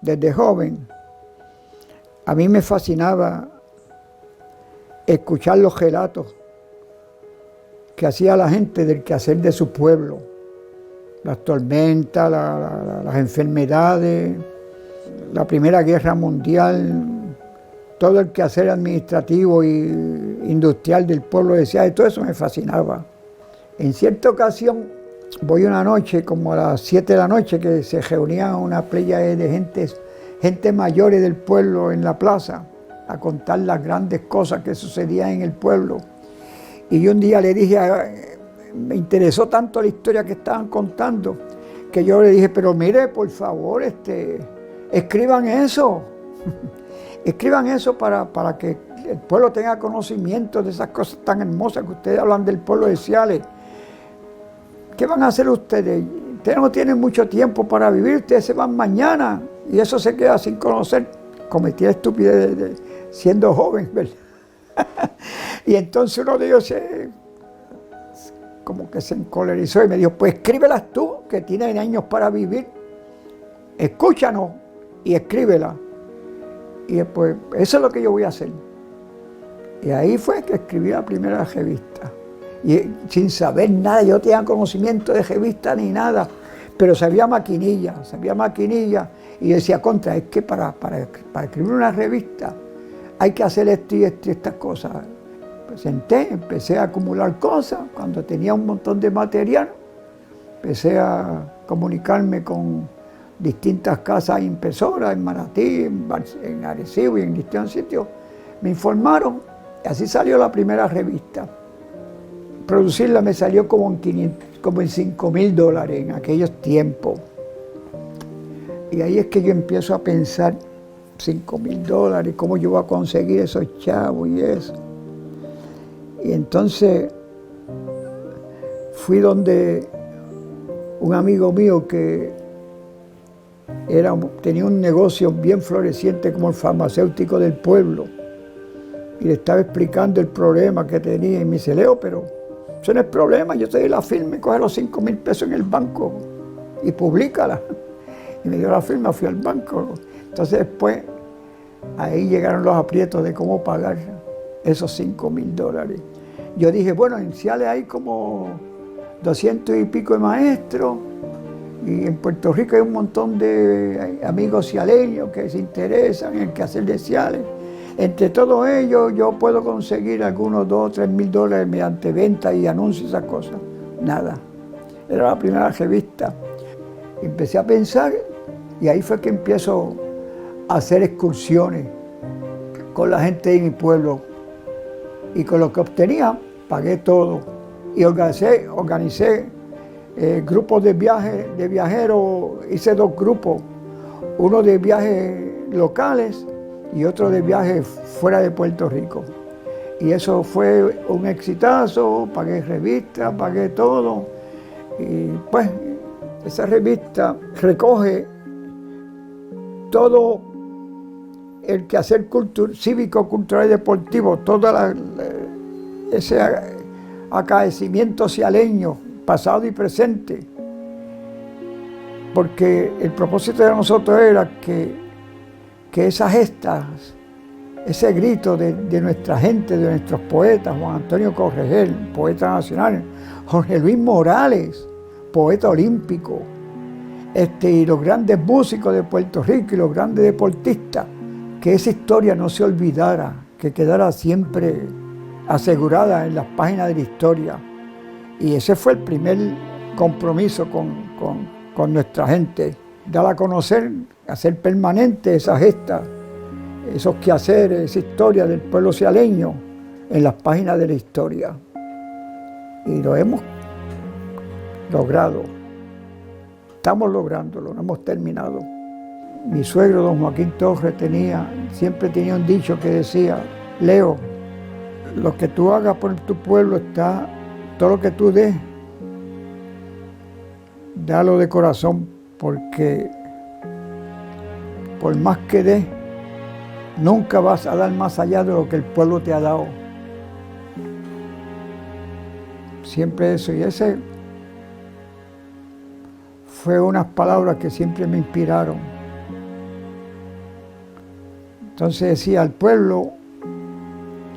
desde joven, a mí me fascinaba escuchar los relatos que hacía la gente del quehacer de su pueblo. Las tormentas, las enfermedades, la Primera Guerra Mundial, todo el quehacer administrativo e industrial del pueblo de Ciales, todo eso me fascinaba. En cierta ocasión, voy una noche, como a las 7 de la noche, que se reunían una playa de gente mayores del pueblo en la plaza, a contar las grandes cosas que sucedían en el pueblo. Y yo un día le dije, me interesó tanto la historia que estaban contando, que yo le dije, pero mire, por favor, escriban eso. Escriban eso para que el pueblo tenga conocimiento de esas cosas tan hermosas que ustedes hablan del pueblo de Ciales. ¿Qué van a hacer ustedes? Ustedes no tienen mucho tiempo para vivir, ustedes se van mañana y eso se queda sin conocer. Cometí la estupidez siendo joven, ¿verdad? Y entonces uno de ellos como que se encolerizó y me dijo, pues escríbelas tú, que tienes años para vivir. Escúchanos y escríbelas. Y pues eso es lo que yo voy a hacer. Y ahí fue que escribí la primera revista. Y sin saber nada, yo no tenía conocimiento de revista ni nada, pero sabía maquinilla. Y decía, contra, es que para escribir una revista hay que hacer esto y estas cosas. Pues empecé a acumular cosas. Cuando tenía un montón de material, empecé a comunicarme con distintas casas impresoras en Manatí, en Arecibo y en distintos sitios. Me informaron y así salió la primera revista. Producirla me salió como en $5,000 en aquellos tiempos. Y ahí es que yo empiezo a pensar, $5,000, ¿cómo yo voy a conseguir esos chavos y eso? Y entonces fui donde un amigo mío que tenía un negocio bien floreciente como el farmacéutico del pueblo. Y le estaba explicando el problema que tenía. Y me dice, Leo, pero eso no es problema, yo te doy la firma y coge los $5,000 en el banco y públicala. Y me dio la firma, fui al banco. Entonces después, ahí llegaron los aprietos de cómo pagar esos $5,000. Yo dije, bueno, en Ciales hay como 200 y pico de maestros. Y en Puerto Rico hay un montón de amigos cialeños que se interesan en el quehacer de Ciales. Entre todos ellos yo puedo conseguir algunos $2,000 o $3,000 mediante venta y anuncios y esas cosas. Nada. Era la primera revista. Empecé a pensar y ahí fue que empiezo a hacer excursiones con la gente de mi pueblo. Y con lo que obtenía, pagué todo. Y organicé grupos de viajeros, hice 2 grupos. Uno de viajes locales y otro de viajes fuera de Puerto Rico. Y eso fue un exitazo, pagué revistas, pagué todo. Y pues esa revista recoge todo el quehacer cívico, cultural y deportivo, todo ese acaecimiento cialeño, pasado y presente. Porque el propósito de nosotros era que esas gestas, ese grito de nuestra gente, de nuestros poetas, Juan Antonio Corregel, poeta nacional, Jorge Luis Morales, poeta olímpico, y los grandes músicos de Puerto Rico y los grandes deportistas, que esa historia no se olvidara, que quedara siempre asegurada en las páginas de la historia. Y ese fue el primer compromiso con nuestra gente, dar a conocer, hacer permanente esa gesta, esos quehaceres, esa historia del pueblo cialeño en las páginas de la historia. Y lo hemos logrado, estamos lográndolo, no hemos terminado. Mi suegro, don Joaquín Torres, siempre tenía un dicho que decía, Leo, lo que tú hagas por tu pueblo está, todo lo que tú des, dalo de corazón, porque por más que des, nunca vas a dar más allá de lo que el pueblo te ha dado. Siempre eso, y ese fue unas palabras que siempre me inspiraron. Entonces decía, al pueblo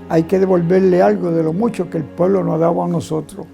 hay que devolverle algo de lo mucho que el pueblo nos ha dado a nosotros.